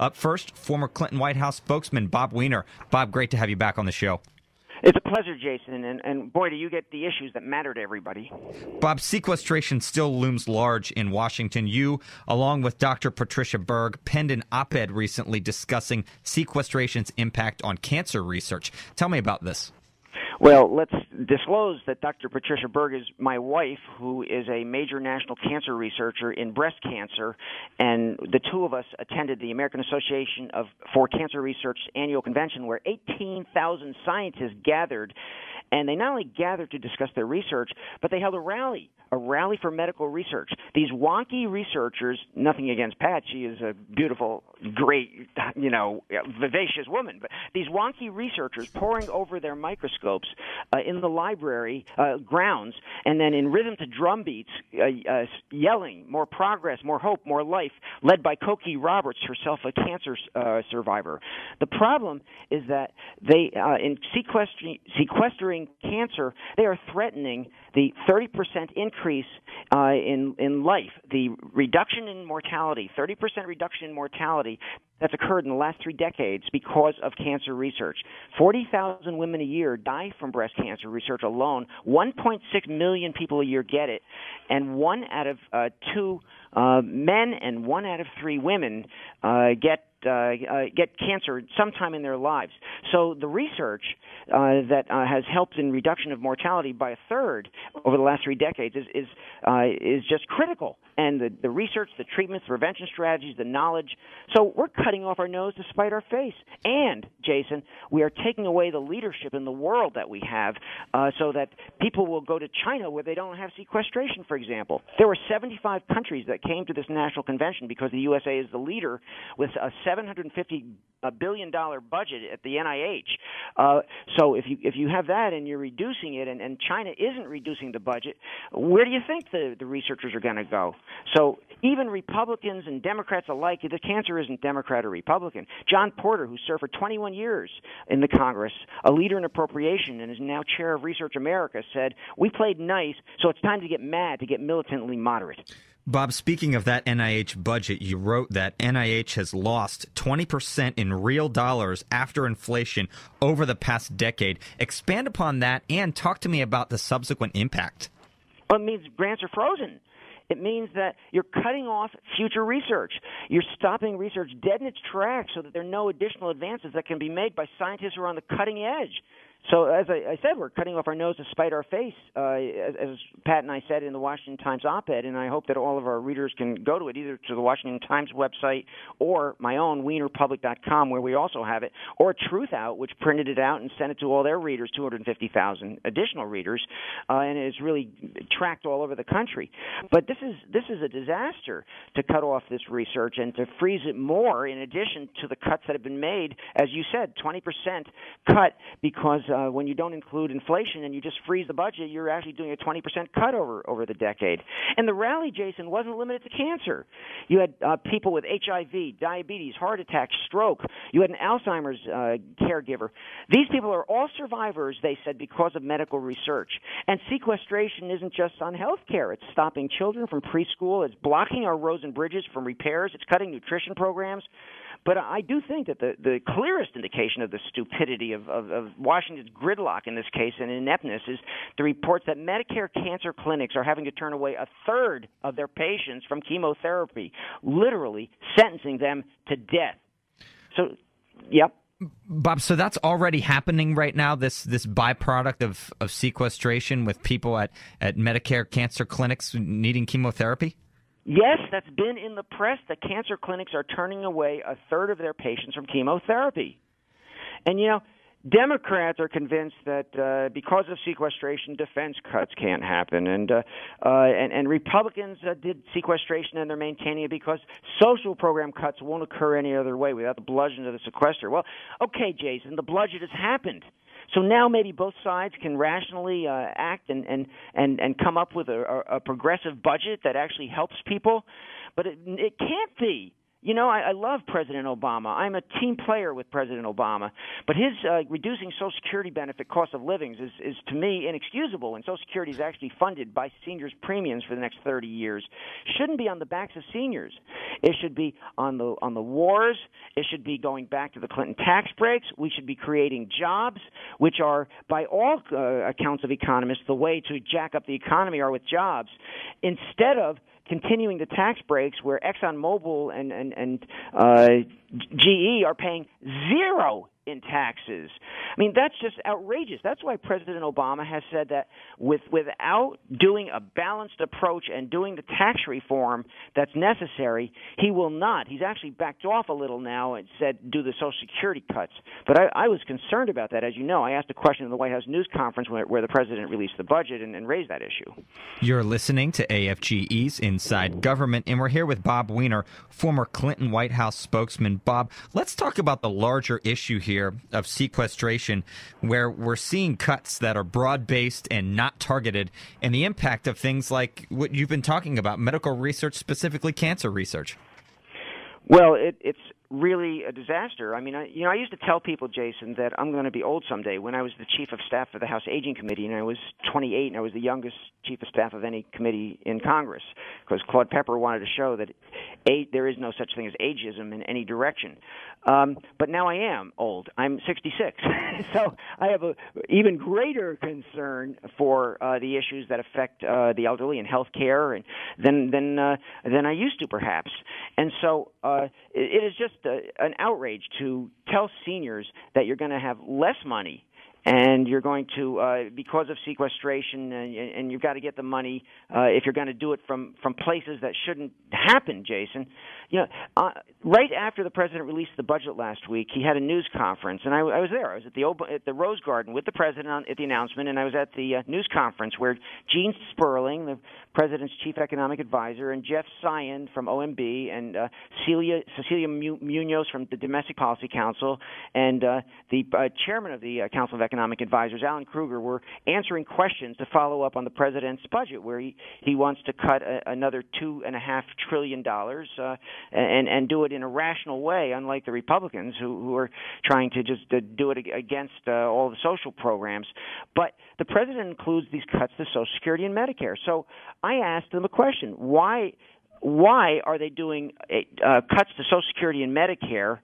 Up first, former Clinton White House spokesman Bob Weiner. Bob, great to have you back on the show. It's a pleasure, Jason, and boy, do you get the issues that matter to everybody. Bob, sequestration still looms large in Washington. You, along with Dr. Patricia Berg, penned an op-ed recently discussing sequestration's impact on cancer research. Tell me about this. Well, let's disclose that Dr. Patricia Berg is my wife, who is a major national cancer researcher in breast cancer, and the two of us attended the American Association for Cancer Research annual convention where 18,000 scientists gathered, and they not only gathered to discuss their research, but they held a rally for medical research. These wonky researchers, nothing against Pat, she is a beautiful, great, vivacious woman, but these wonky researchers poring over their microscopes in the library grounds, and then in rhythm to drum beats, yelling, more progress, more hope, more life, led by Cokie Roberts, herself a cancer survivor. The problem is that they, in sequestering cancer, they are threatening the 30% increase in life, the reduction in mortality, 30% reduction in mortality that's occurred in the last 3 decades because of cancer research. 40,000 women a year die from breast cancer research alone. 1.6 million people a year get it, and 1 out of 2 men and 1 out of 3 women get cancer sometime in their lives. So the research that has helped in reduction of mortality by a third over the last 3 decades is just critical. And the research, the treatments, the prevention strategies, the knowledge. So we're cutting off our nose to spite our face. And, Jason, we are taking away the leadership in the world that we have so that people will go to China where they don't have sequestration, for example. There were 75 countries that came to this national convention because the USA is the leader with a $750 billion budget at the NIH. So if you have that and you're reducing it, and China isn't reducing the budget, where do you think the researchers are going to go? So even Republicans and Democrats alike, the cancer isn't Democrat or Republican. John Porter, who served for 21 years in the Congress, a leader in appropriation and is now chair of Research America, said, "We played nice, so it's time to get mad, to get militantly moderate." Bob, speaking of that NIH budget, you wrote that NIH has lost 20% in real dollars after inflation over the past decade. Expand upon that and talk to me about the subsequent impact. Well, it means grants are frozen. It means that you're cutting off future research. You're stopping research dead in its tracks so that there are no additional advances that can be made by scientists who are on the cutting edge. So, as I said, we're cutting off our nose to spite our face, as Pat and I said in the Washington Times op-ed, and I hope that all of our readers can go to it, either to the Washington Times website or my own, WeinerPublic.com, where we also have it, or Truthout, which printed it out and sent it to all their readers, 250,000 additional readers, and it's really tracked all over the country. But this is a disaster to cut off this research and to freeze it more in addition to the cuts that have been made, as you said, 20% cut, because when you don't include inflation and you just freeze the budget, you're actually doing a 20% cut over the decade. And the rally, Jason, wasn't limited to cancer. You had people with HIV, diabetes, heart attack, stroke. You had an Alzheimer's caregiver. These people are all survivors, they said, because of medical research. And sequestration isn't just on health care. It's stopping children from preschool. It's blocking our roads and bridges from repairs. It's cutting nutrition programs. But I do think that the clearest indication of the stupidity of Washington's gridlock in this case and ineptness is the reports that Medicare cancer clinics are having to turn away a third of their patients from chemotherapy, literally sentencing them to death. So, yep. Bob, so that's already happening right now, this byproduct of sequestration with people at Medicare cancer clinics needing chemotherapy? Yes, that's been in the press. The cancer clinics are turning away a third of their patients from chemotherapy. And, Democrats are convinced that because of sequestration, defense cuts can't happen. And Republicans did sequestration, and they're maintaining it because social program cuts won't occur any other way without the bludgeon of the sequester. Well, okay, Jason, the bludgeon has happened. So now maybe both sides can rationally act and come up with a progressive budget that actually helps people. But it can't be, I love President Obama. I'm a team player with President Obama. But his reducing Social Security benefit cost of living is, to me, inexcusable. And Social Security is actually funded by seniors' premiums for the next 30 years. Shouldn't be on the backs of seniors. It should be on the wars. It should be going back to the Clinton tax breaks. We should be creating jobs, which are, by all accounts of economists, the way to jack up the economy are with jobs, instead of continuing the tax breaks where ExxonMobil and GE are paying zero in taxes. I mean, that's just outrageous. That's why President Obama has said that without doing a balanced approach and doing the tax reform that's necessary, he will not. He's actually backed off a little now and said do the Social Security cuts. But I was concerned about that. As you know, I asked a question in the White House news conference where the president released the budget and raised that issue. You're listening to AFGE's Inside Government, and we're here with Bob Weiner, former Clinton White House spokesman. Bob, let's talk about the larger issue here of sequestration, where we're seeing cuts that are broad-based and not targeted, and the impact of things like what you've been talking about, medical research, specifically cancer research. Well, it's really a disaster. I mean, I used to tell people, Jason, that I'm going to be old someday. When I was the chief of staff for the House Aging Committee, and I was 28, and I was the youngest chief of staff of any committee in Congress, because Claude Pepper wanted to show that there is no such thing as ageism in any direction. But now I am old. I'm 66. So I have an even greater concern for the issues that affect the elderly and health care than I used to, perhaps. And so it is just an outrage to tell seniors that you're going to have less money and you're going to, because of sequestration, and you've got to get the money if you're going to do it from places that shouldn't happen, Jason. Right after the president released the budget last week, he had a news conference, and I was there. I was at the Rose Garden with the president at the announcement, and I was at the news conference where Gene Sperling, the president's chief economic advisor, and Jeff Sion from OMB, and Cecilia Munoz from the Domestic Policy Council, and the chairman of the Council of Economic Advisors, Alan Kruger, were answering questions to follow up on the president's budget, where he wants to cut another $2.5 trillion and do it in a rational way, unlike the Republicans who are trying to just do it against all the social programs. But the president includes these cuts to Social Security and Medicare. So I asked them a question: Why are they doing cuts to Social Security and Medicare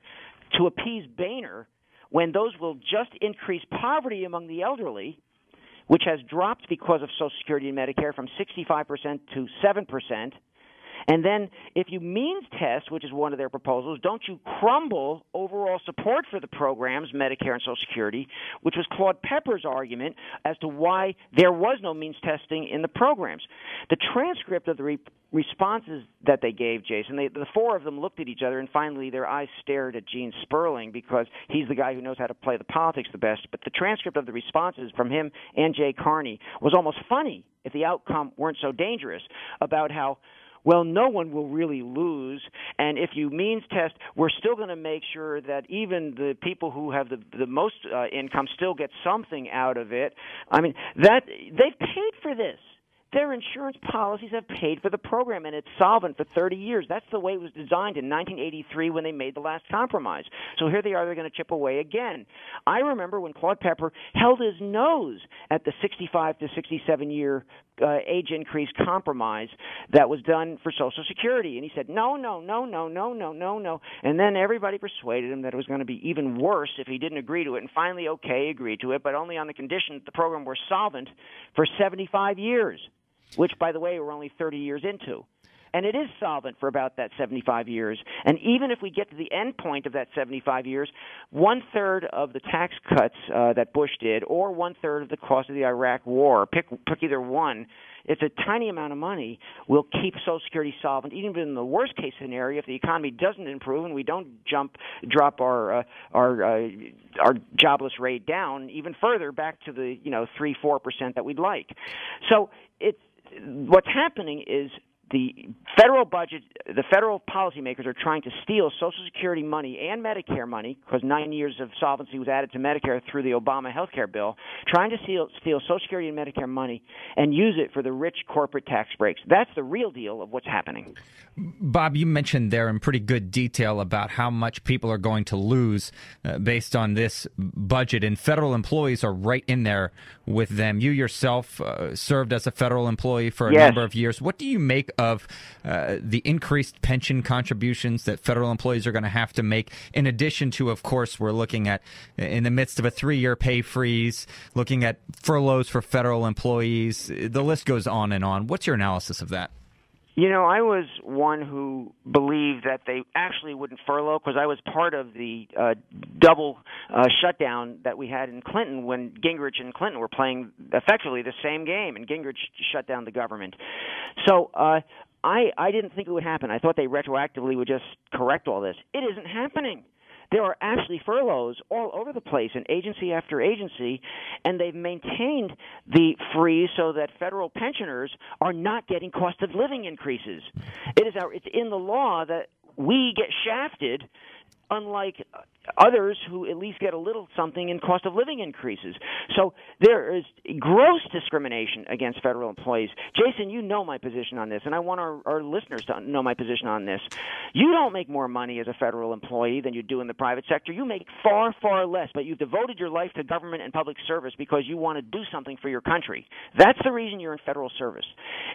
to appease Boehner, when those will just increase poverty among the elderly, which has dropped because of Social Security and Medicare from 65% to 7%? And then if you means test, which is one of their proposals, don't you crumble overall support for the programs, Medicare and Social Security, which was Claude Pepper's argument as to why there was no means testing in the programs. The transcript of the responses that they gave, Jason, the four of them looked at each other, and finally their eyes stared at Gene Sperling, because he's the guy who knows how to play the politics the best. But the transcript of the responses from him and Jay Carney was almost funny if the outcome weren't so dangerous, about how, well, no one will really lose, and if you means test, we're still going to make sure that even the people who have the most income still get something out of it. I mean, that they've paid for this. Their insurance policies have paid for the program, and it's solvent for 30 years. That's the way it was designed in 1983 when they made the last compromise. So here they are, they're going to chip away again. I remember when Claude Pepper held his nose at the 65 to 67-year age increase compromise that was done for Social Security. And he said, no. And then everybody persuaded him that it was going to be even worse if he didn't agree to it. And finally, agreed to it, but only on the condition that the program were solvent for 75 years. Which, by the way, we're only 30 years into. And it is solvent for about that 75 years. And even if we get to the end point of that 75 years, one-third of the tax cuts that Bush did, or one-third of the cost of the Iraq War, pick either one, it's a tiny amount of money, will keep Social Security solvent, even in the worst-case scenario, if the economy doesn't improve and we don't drop our jobless rate down even further back to the 3-4% that we'd like. So what's happening is the federal budget, the federal policymakers are trying to steal Social Security money and Medicare money, because 9 years of solvency was added to Medicare through the Obama health care bill, trying to steal Social Security and Medicare money and use it for the rich corporate tax breaks. That's the real deal of what's happening. Bob, you mentioned there in pretty good detail about how much people are going to lose based on this budget, and federal employees are right in there with them. You yourself served as a federal employee for a number of years. What do you make of the increased pension contributions that federal employees are going to have to make, in addition to, of course, we're looking at, in the midst of a 3-year pay freeze, looking at furloughs for federal employees? The list goes on and on. What's your analysis of that? You know, I was one who believed that they actually wouldn't furlough, because I was part of the double shutdown that we had in Clinton when Gingrich and Clinton were playing effectively the same game, and Gingrich shut down the government. So I didn't think it would happen. I thought they retroactively would just correct all this. It isn't happening. There are actually furloughs all over the place in agency after agency, and they've maintained the freeze so that federal pensioners are not getting cost of living increases. It's in the law that we get shafted, unlike others who at least get a little something in cost of living increases. So there is gross discrimination against federal employees. Jason, you know my position on this, and I want our listeners to know my position on this. You don't make more money as a federal employee than you do in the private sector. You make far, far less, but you've devoted your life to government and public service because you want to do something for your country. That's the reason you're in federal service.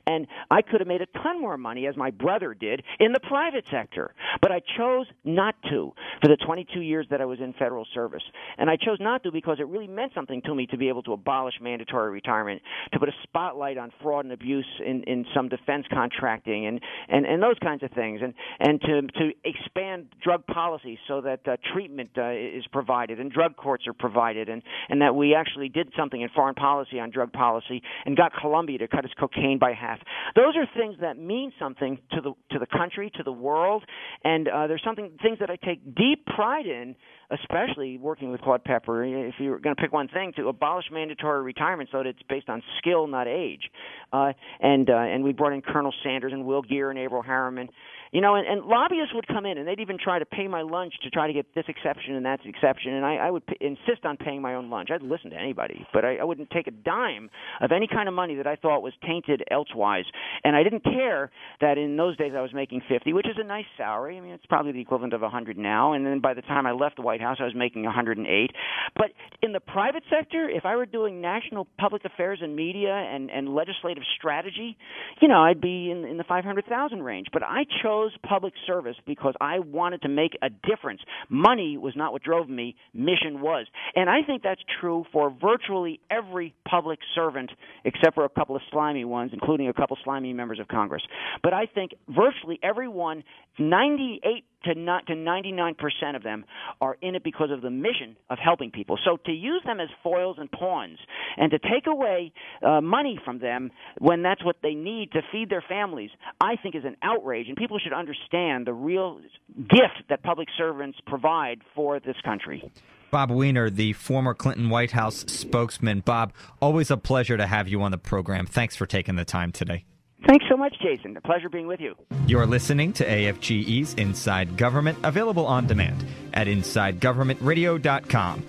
And I could have made a ton more money, as my brother did, in the private sector, but I chose not to for the 22 years that I was in federal service. And I chose not to because it really meant something to me to be able to abolish mandatory retirement, to put a spotlight on fraud and abuse in some defense contracting and those kinds of things, and to expand drug policy so that treatment is provided and drug courts are provided, and that we actually did something in foreign policy on drug policy and got Colombia to cut its cocaine by half. Those are things that mean something to the country, to the world, and there's things that I take deep pride in, especially working with Claude Pepper. If you're going to pick one thing, to abolish mandatory retirement so that it's based on skill, not age. And we brought in Colonel Sanders and Will Geer and Averell Harriman. You know, and lobbyists would come in, and they'd even try to pay my lunch to try to get this exception and that exception, and I would insist on paying my own lunch. I'd listen to anybody, but I wouldn't take a dime of any kind of money that I thought was tainted elsewise. And I didn't care that in those days I was making $50, which is a nice salary. I mean, it's probably the equivalent of $100 now, and then by the time I left the White House, I was making $108. But in the private sector, if I were doing national public affairs and media and legislative strategy, you know, I'd be in the 500,000 range. But I chose public service because I wanted to make a difference. Money was not what drove me. Mission was. And I think that's true for virtually every public servant, except for a couple of slimy ones, including a couple slimy members of Congress. But I think virtually everyone, 98 to 99% of them, are in it because of the mission of helping people. So to use them as foils and pawns and to take away money from them when that's what they need to feed their families, I think is an outrage, and people should understand the real gift that public servants provide for this country. Bob Weiner, the former Clinton White House spokesman. Bob, always a pleasure to have you on the program. Thanks for taking the time today. Thanks so much, Jason. A pleasure being with you. You're listening to AFGE's Inside Government, available on demand at InsideGovernmentRadio.com.